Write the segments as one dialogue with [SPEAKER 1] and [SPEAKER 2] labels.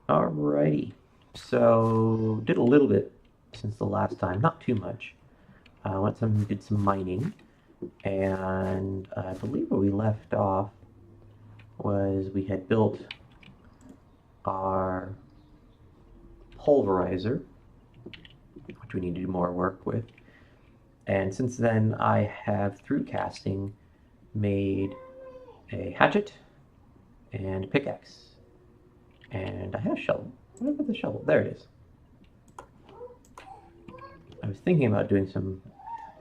[SPEAKER 1] Alrighty. So did a little bit since the last time, not too much. Did some mining, and I believe where we left off was we had built our pulverizer, which we need to do more work with. And since then, I have, through casting, made a hatchet and a pickaxe. And I have a shovel. What about the shovel? There it is. I was thinking about doing some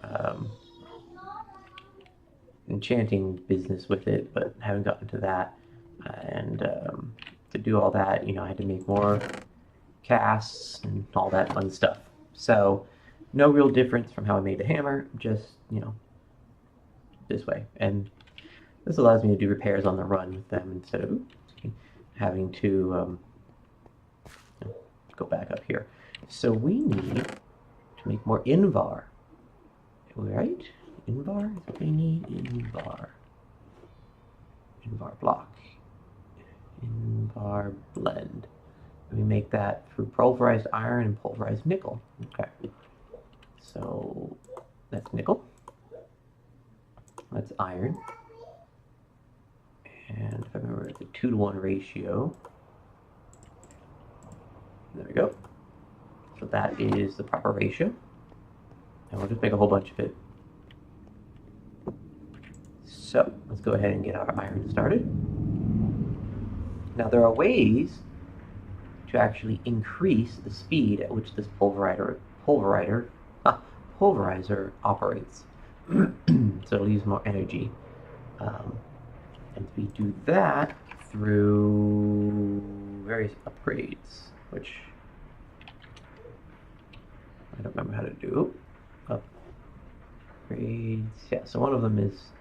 [SPEAKER 1] um, enchanting business with it, but haven't gotten to that. And to do all that, I had to make more casts and all that fun stuff. So, no real difference from how I made the hammer, just, this way. And this allows me to do repairs on the run with them instead of having to go back up here. So we need to make more Invar, right? Invar is what we need. Invar. Invar block. Invar blend. We make that through pulverized iron and pulverized nickel. Okay. So that's nickel. That's iron. And if I remember, it's a 2-to-1 ratio. There we go. So that is the proper ratio. And we'll just make a whole bunch of it. So let's go ahead and get our iron started. Now there are ways to actually increase the speed at which this pulverizer operates. So it'll use more energy. And we do that through various upgrades, which I don't remember how to do. Upgrades, yeah, so one of them is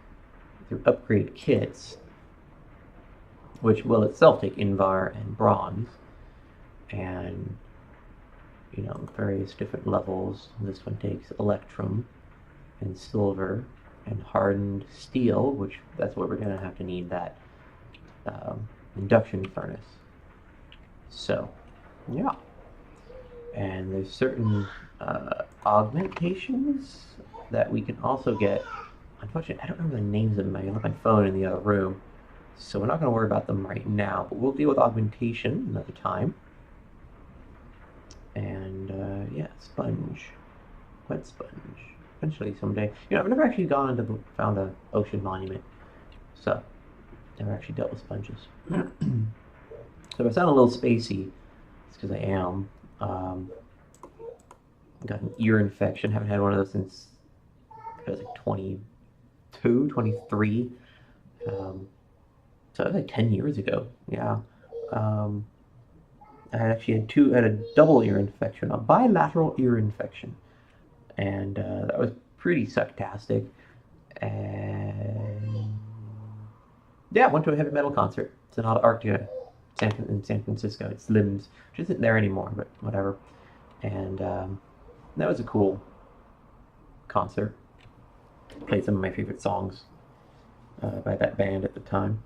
[SPEAKER 1] through upgrade kits, which will itself take Invar and bronze, and various different levels. This one takes electrum and silver and hardened steel, which that's what we're going to have to need, that induction furnace. So, yeah. And there's certain augmentations that we can also get. Unfortunately, I don't remember the names of them. I left my phone in the other room. So we're not going to worry about them right now, but we'll deal with augmentation another time. And, yeah, sponge. Wet sponge. Eventually, someday. I've never actually found an ocean monument. So, never actually dealt with sponges. So if I sound a little spacey, it's because I am. Got an ear infection. Haven't had one of those since I was like 22, 23. So that was like 10 years ago. Yeah. I actually had a double ear infection, a bilateral ear infection. And that was pretty sucktastic. And yeah, I went to a heavy metal concert. It's in Antarctica, in San Francisco. It's Limbs, which isn't there anymore, but whatever. And that was a cool concert. Played some of my favorite songs by that band at the time.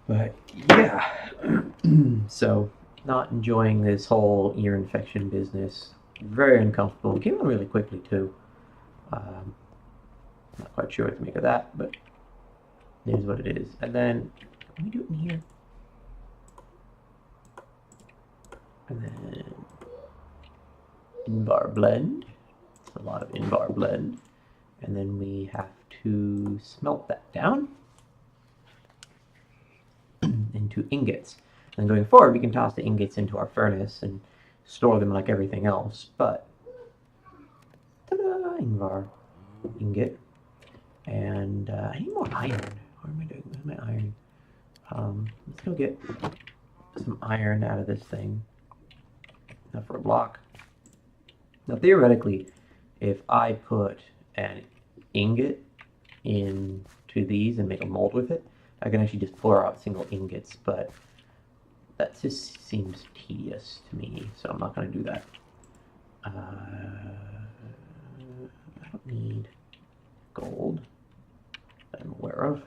[SPEAKER 1] But yeah, so not enjoying this whole ear infection business. Very uncomfortable. It came on really quickly too. Not quite sure what to make of that, but it is what it is. And then, let me do it in here. And then, Invar blend. It's a lot of Invar blend. And then we have to smelt that down into ingots. And going forward, we can toss the ingots into our furnace and store them like everything else. But, ta-da, Invar ingot. And I need more iron. What am I doing with my iron? Let's go get some iron out of this thing. Enough for a block. Now theoretically, if I put an ingot into these and make a mold with it, I can actually just pour out single ingots, but that just seems tedious to me, so I'm not going to do that. I don't need gold that I'm aware of.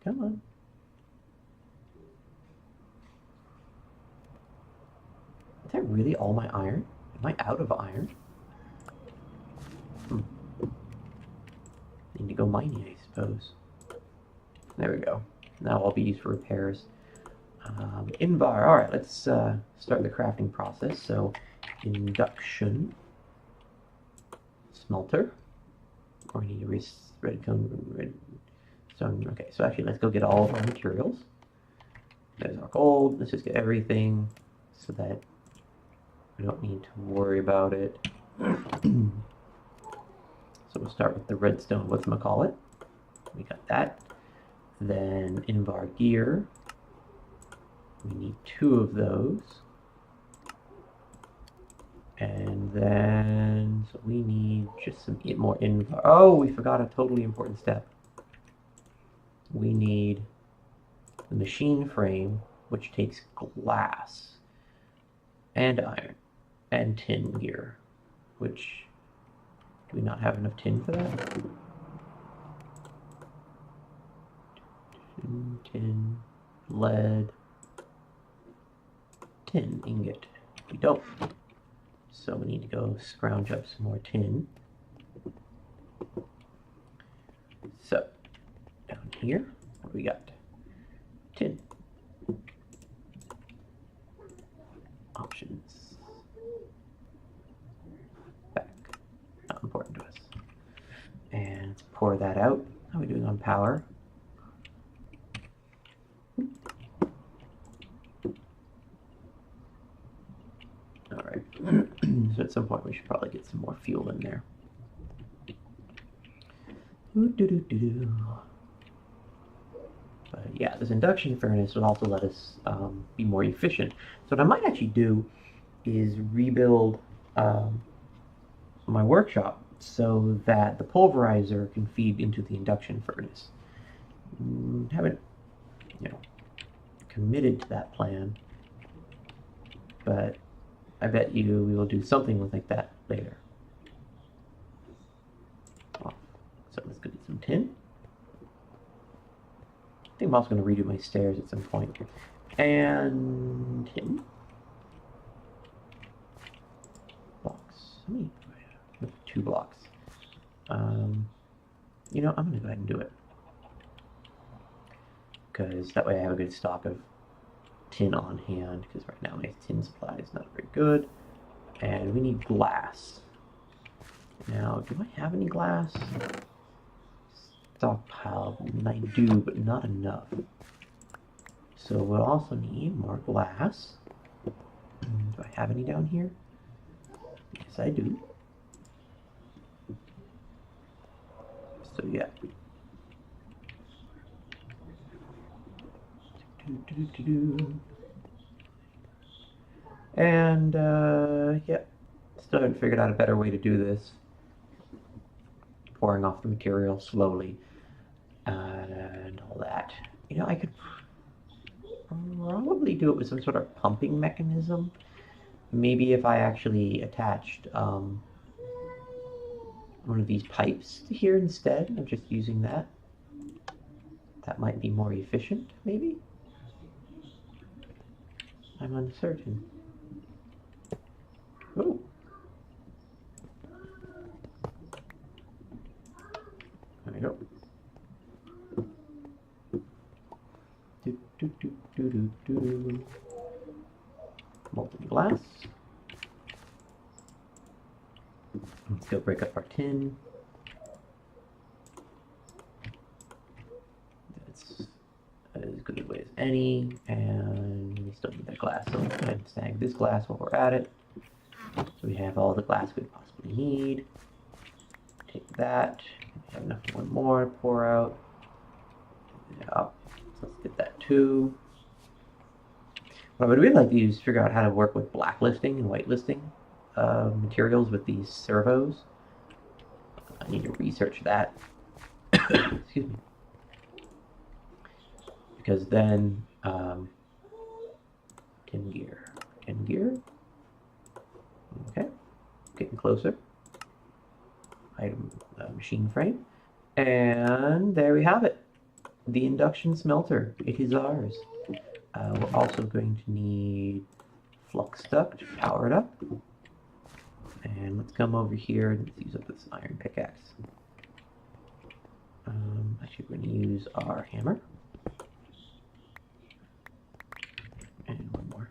[SPEAKER 1] Come on. that really all my iron? Am I out of iron? Need to go mining, I suppose. There we go. Now all be used for repairs. Invar. All right, let's start the crafting process. So, induction smelter. Or we need a redstone. Okay, so actually, let's go get all of our materials. There's our gold. Let's just get everything so that we don't need to worry about it. So we'll start with the redstone, whatchamacallit. We got that. Then Invar gear. We need 2 of those. And then, so we need just some more Invar. Oh, we forgot a totally important step. We need the machine frame, which takes glass and iron and tin gear, which, do we not have enough tin for that? Tin, lead, tin ingot. We don't. So we need to go scrounge up some more tin. So, down here, what do we got? Tin. Options. Back. Not important to us. And let's pour that out. How are we doing on power? Alright. So at some point we should probably get some more fuel in there. But yeah, this induction furnace will also let us be more efficient. So what I might actually do is rebuild my workshop so that the pulverizer can feed into the induction furnace. Haven't, committed to that plan, but I bet you we will do something like that later. So let's go get some tin. I think I'm also going to redo my stairs at some point. And tin. Blocks. How many do I have? 2 blocks. I'm going to go ahead and do it. Because that way I have a good stock of tin on hand. Because right now my tin supply is not very good. And we need glass. Now, do I have any glass? Stockpile, and I do, but not enough. So we'll also need more glass. Do I have any down here? Yes, I do. So yeah. And yeah, still haven't figured out a better way to do this. Pouring off the material slowly and all that. I could probably do it with some sort of pumping mechanism. Maybe if I actually attached one of these pipes to here instead of just using that. That might be more efficient, maybe? I'm uncertain. Oh. There we go. Molten glass. Let's go break up our tin. That's as good a way as any, and we still need that glass, so let's go ahead and snag this glass while we're at it. So we have all the glass we possibly need. Take that. We have enough for one more to pour out. Yeah, so let's get that too. What I would really like to do is figure out how to work with blacklisting and whitelisting materials with these servos. I need to research that. Excuse me. Because then, tin gear. Okay, getting closer. Item, machine frame, and there we have it. The induction smelter. It is ours. We're also going to need flux duct powered up. And let's come over here and let's use up this iron pickaxe. Actually, we're going to use our hammer. And one more.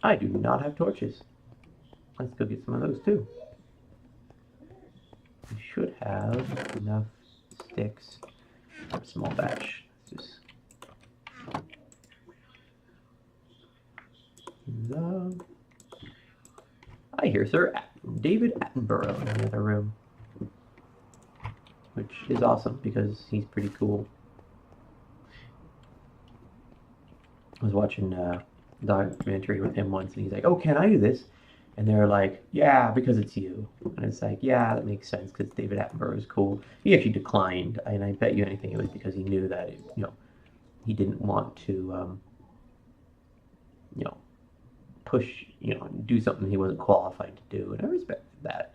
[SPEAKER 1] I do not have torches. Let's go get some of those too. We should have enough sticks for a small batch. Let's just... I hear Sir David Attenborough in the other room. Which is awesome because he's pretty cool. I was watching a documentary with him once and he's like, oh, can I do this? And they're like, yeah, because it's you. And it's like, yeah, that makes sense because David Attenborough is cool. He actually declined, and I bet you anything it was because he knew that, he didn't want to, push, do something he wasn't qualified to do, and I respect that.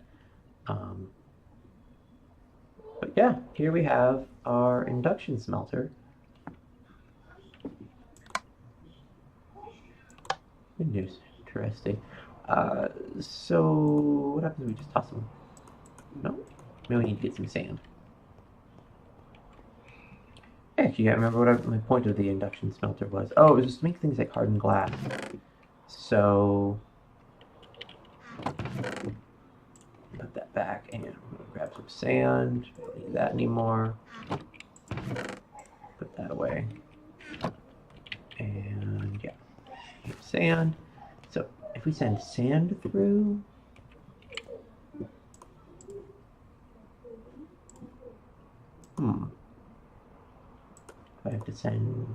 [SPEAKER 1] But yeah, here we have our induction smelter. Good news. Interesting. So what happens if we just toss them? No? Maybe we need to get some sand. Actually, I remember what my point of the induction smelter was. Oh, it was just to make things like hardened glass. So put that back and grab some sand. Don't need that anymore. Put that away. And yeah, sand. So if we send sand through, I have to send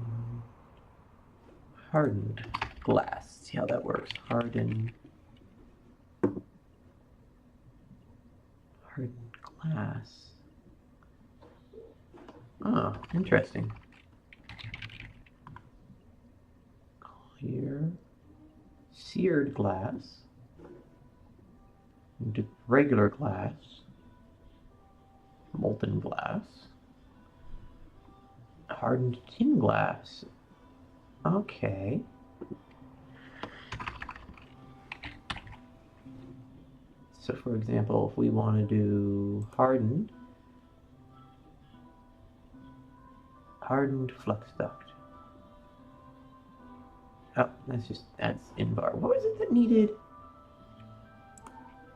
[SPEAKER 1] hardened glass. See how that works. Hardened glass. Oh, interesting. Clear. Seared glass. Into regular glass. Molten glass. Hardened tin glass. Okay. So for example, if we want to do hardened flux duct. Oh, that's Invar. What was it that needed?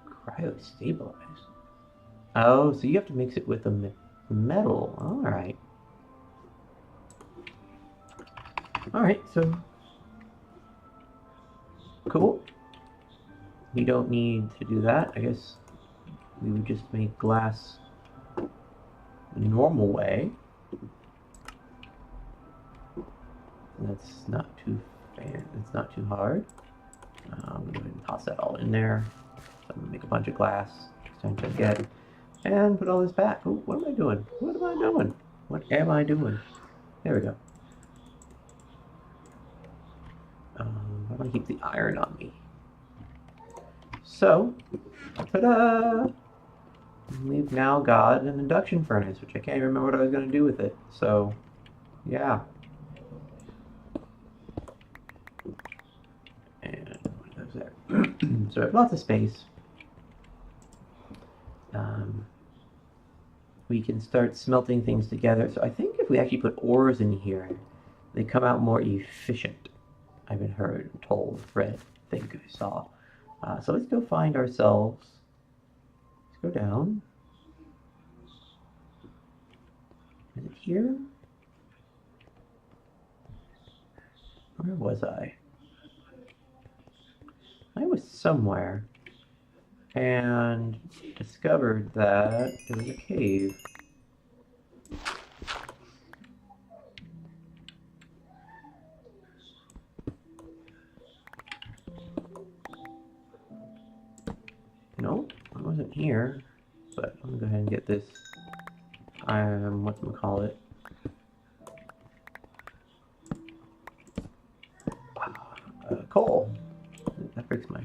[SPEAKER 1] Cryostabilize. Oh, so you have to mix it with a metal. Alright. Alright, so cool. We don't need to do that. I guess we would just make glass the normal way. That's not too hard. I'm going to go ahead and toss that all in there. So I'm going to make a bunch of glass. Time to get and put all this back. Oh, what am I doing? What am I doing? What am I doing? There we go. I'm going to keep the iron on me. So, ta-da! We've now got an induction furnace, which I can't even remember what I was going to do with it. So, yeah. And what goes there? So I have lots of space. We can start smelting things together. So I think if we actually put ores in here, they come out more efficient. I've been told, read, think I saw. So let's go find ourselves. Let's go down. Is it here? Where was I? I was somewhere and discovered that there was a cave. Nope, I wasn't here, but I'm gonna go ahead and get this, whatchamacallit. Coal. That breaks my,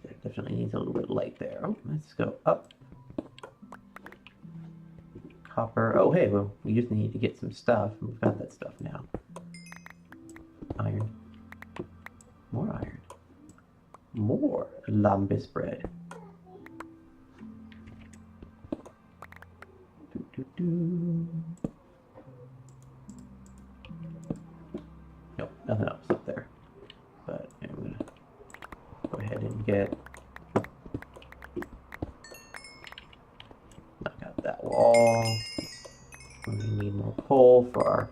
[SPEAKER 1] that definitely needs a little bit of light there. Oh, let's go up. Copper, oh hey, well, we just need to get some stuff, and we've got that stuff now. Iron. lambis bread. Nope, nothing else up there. But I'm gonna go ahead and get knock out that wall. We need more coal for our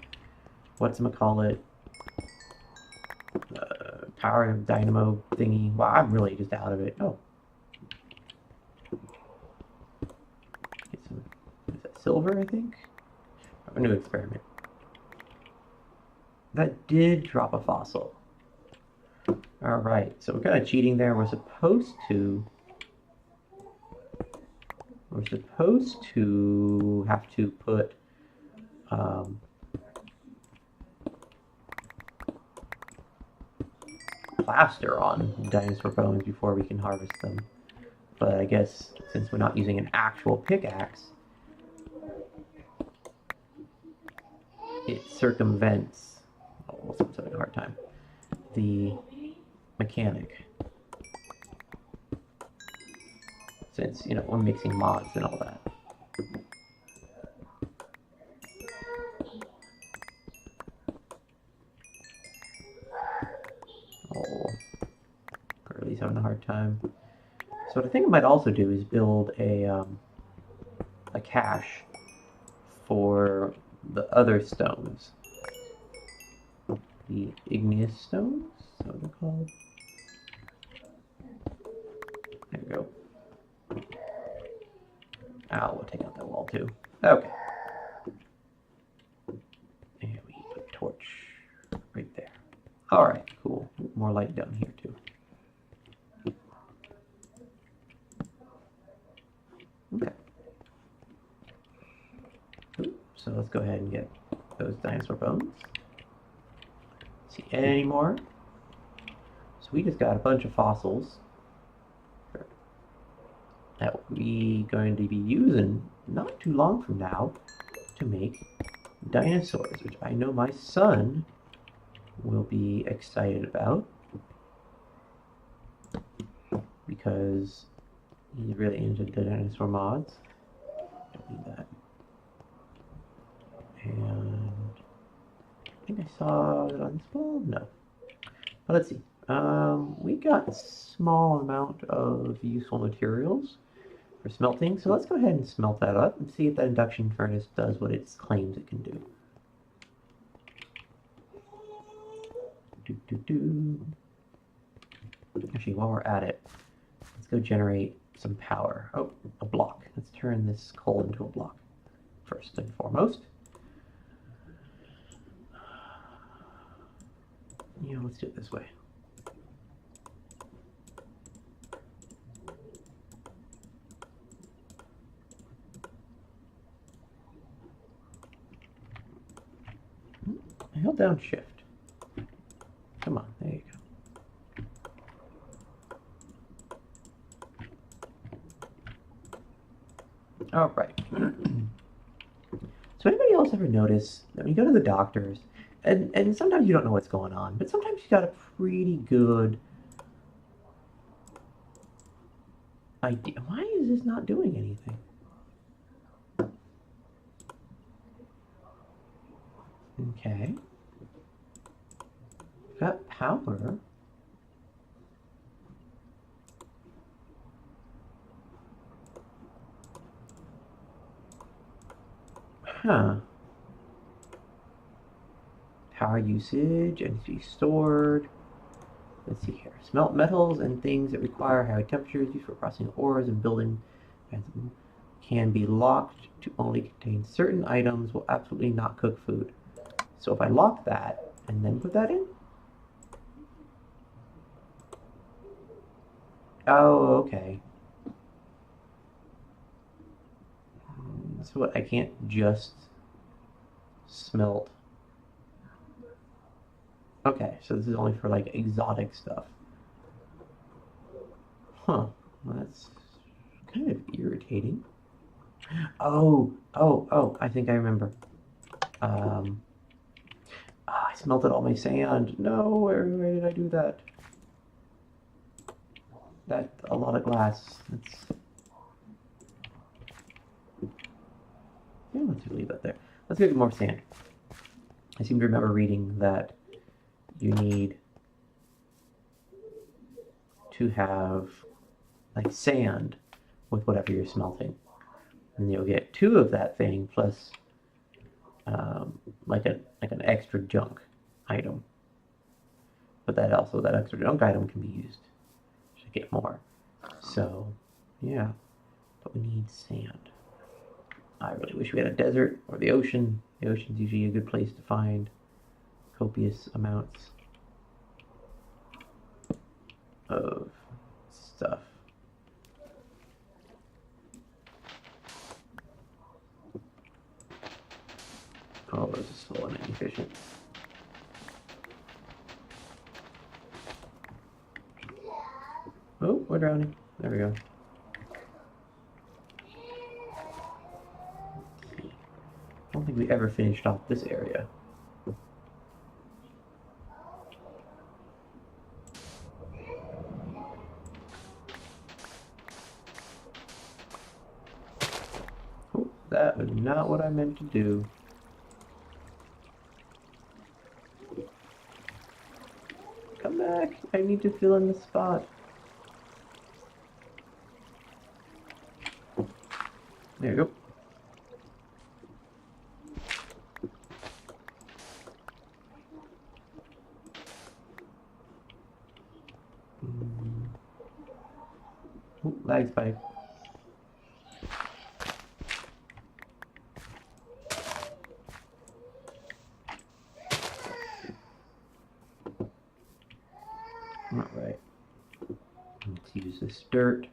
[SPEAKER 1] whatchamacallit power dynamo thingy. Wow, I'm really just out of it. Oh. Get some, is that silver, I think? A new experiment. That did drop a fossil. Alright, so we're kind of cheating there. We're supposed to have to put plaster on dinosaur bones before we can harvest them. But I guess since we're not using an actual pickaxe, it circumvents, oh, I'm having a hard time, the mechanic. Since, you know, we're mixing mods and all that. Oh, Curly's having a hard time. So what I think I might also do is build a cache for the other stones. The igneous stones? Is that what they're called? There we go. Oh, we'll take out that wall too. Okay. And we put a torch right there. Alright, cool. More light down here too. Okay. So let's go ahead and get those dinosaur bones. See any more? So we just got a bunch of fossils that we're going to be using not too long from now to make dinosaurs, which I know my son will be excited about because he's really into the dinosaur mods. Don't need that. And I think I saw it on this wall. No. But let's see. We got a small amount of useful materials for smelting, so let's go ahead and smelt that up and see if that induction furnace does what it claims it can do. Actually, while we're at it, let's go generate some power. Oh, a block. Let's turn this coal into a block first and foremost. Yeah, let's do it this way. I held down shift. Come on, there you go. All right. So anybody else ever notice that when you go to the doctors, and sometimes you don't know what's going on, but sometimes you got a pretty good idea. Why is this not doing anything? Okay. Got power. Huh. Power usage, energy stored. Let's see here. Smelt metals and things that require high temperatures used for processing ores and building can be locked to only contain certain items, will absolutely not cook food. So if I lock that and then put that in. Oh, okay. So what, I can't just smelt. Okay, so this is only for like exotic stuff. Huh, well, that's kind of irritating. Oh, I think I remember. I smelted all my sand. No, where did I do that? That's a lot of glass. Yeah, let's leave that there. Let's go get more sand. I seem to remember reading that you need to have like sand with whatever you're smelting, and you'll get 2 of that thing plus like an extra junk item. But that extra junk item can be used to get more. So yeah, but we need sand. I really wish we had a desert or the ocean. The ocean's usually a good place to find copious amounts of stuff. Oh, this is slow and inefficient. Oh, we're drowning. There we go. I don't think we ever finished off this area. Oh, that was not what I meant to do. Come back. I need to fill in the spot. There you go. Ooh, lag spike. Alright. Let's use this dirt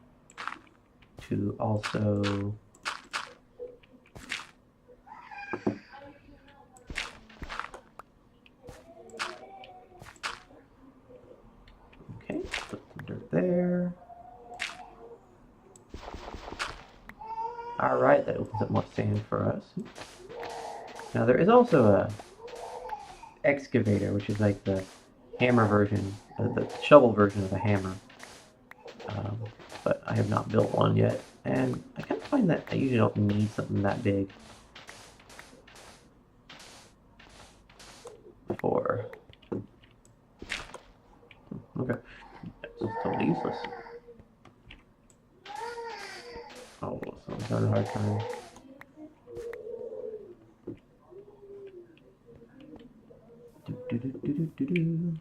[SPEAKER 1] to also okay, put some dirt there. Alright, that opens up more sand for us. Now there is also a excavator, which is like the hammer version, the shovel version of a hammer. But I have not built one yet, and I kind of find that I usually don't need something that big for. Okay, it's totally useless. Oh, so I'm having a hard time. Do.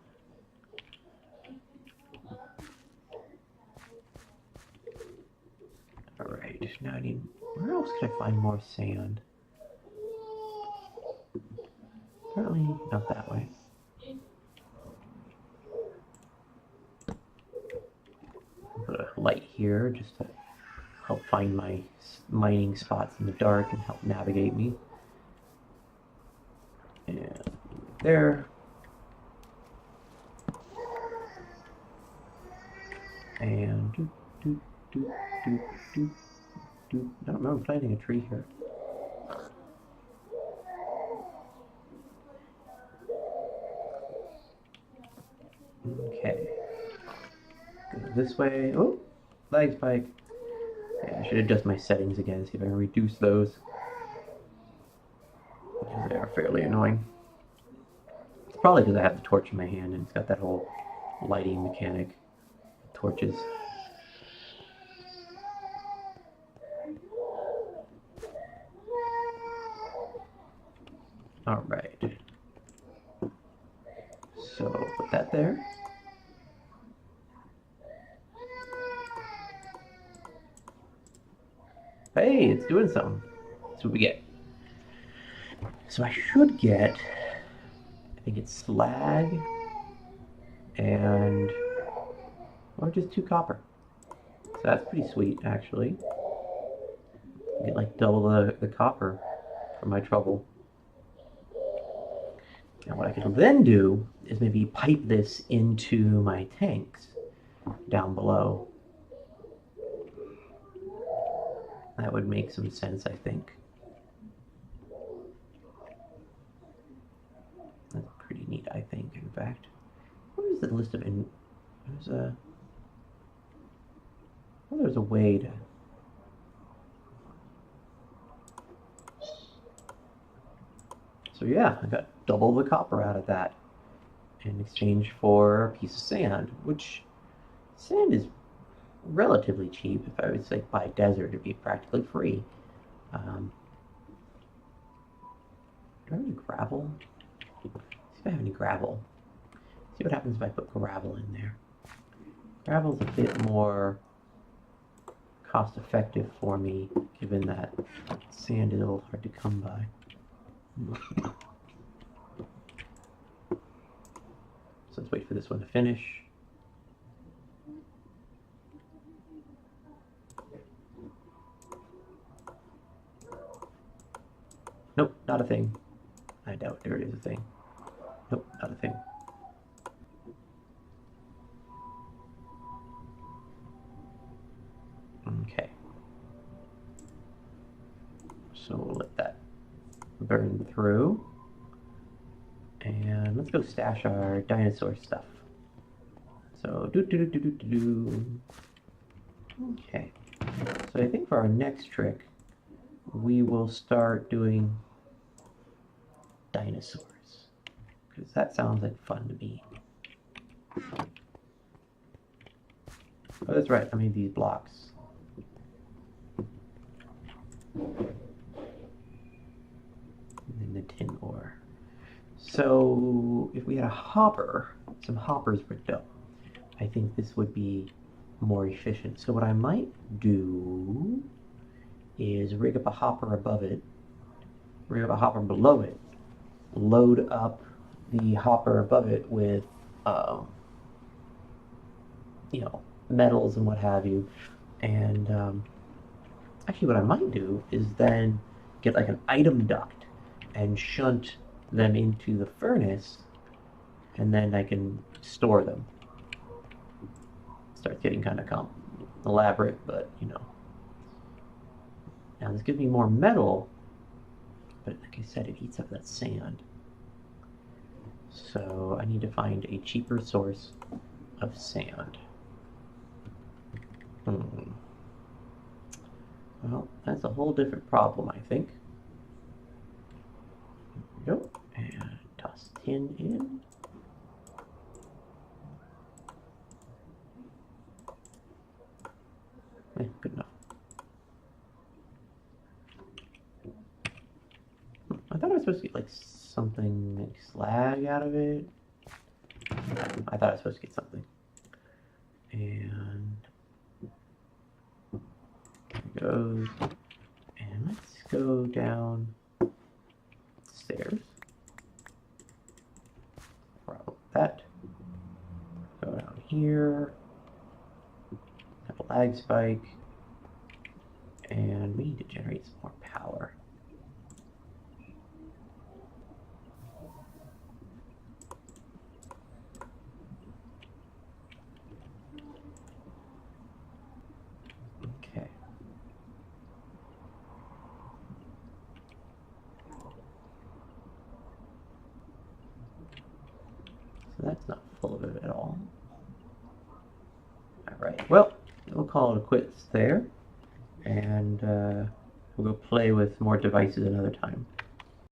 [SPEAKER 1] Alright, now I need. Where else could I find more sand? Apparently not that way. Put a light here just to help find my mining spots in the dark and help navigate me. And there. And do. I don't remember planting a tree here. Okay. Go this way. Oh, lag spike. Yeah, I should adjust my settings again, see if I can reduce those. Because they are fairly annoying. It's probably because I have the torch in my hand and it's got that whole lighting mechanic. Torches. Alright. So, put that there. Hey, it's doing something. That's what we get. So I should get, I think it's slag and, or just 2 copper. So that's pretty sweet, actually. Get like double the copper for my trouble. Now what I could then do is maybe pipe this into my tanks down below. That would make some sense, I think. That's pretty neat, I think, in fact. What is the list of there's a Well, there's a way to... So yeah, I got double the copper out of that in exchange for a piece of sand, which sand is relatively cheap. If I was like buy desert, it'd be practically free. Do I have any gravel? See if I have any gravel. See what happens if I put gravel in there. Gravel's a bit more cost effective for me, given that sand is a little hard to come by. So let's wait for this one to finish. Nope, not a thing. I doubt there is a thing. Nope, not a thing. Okay. So we'll let that burn through. And let's go stash our dinosaur stuff. So Okay. So I think for our next trick, we will start doing dinosaurs. Because that sounds like fun to me. Oh, that's right, I made these blocks. And then the tin ore. So if we had a hopper, some hoppers were dope. I think this would be more efficient. So what I might do is rig up a hopper above it, rig up a hopper below it, load up the hopper above it with, you know, metals and what have you. And actually what I might do is then get like an item duct and shunt them into the furnace, and then I can store them. Starts getting kind of elaborate, but you know. Now this gives me more metal, but like I said, it eats up that sand. So I need to find a cheaper source of sand. Well, that's a whole different problem, I think. There we go. And toss tin in. Good enough. I thought I was supposed to get like something like slag out of it. I thought I was supposed to get something. And there it goes. And let's go down stairs. Grab that. Go down here. Have a lag spike. And we need to generate some more power. Okay. So that's not full of it at all. Alright, well, we'll call it quits there. And we'll go play with more devices another time.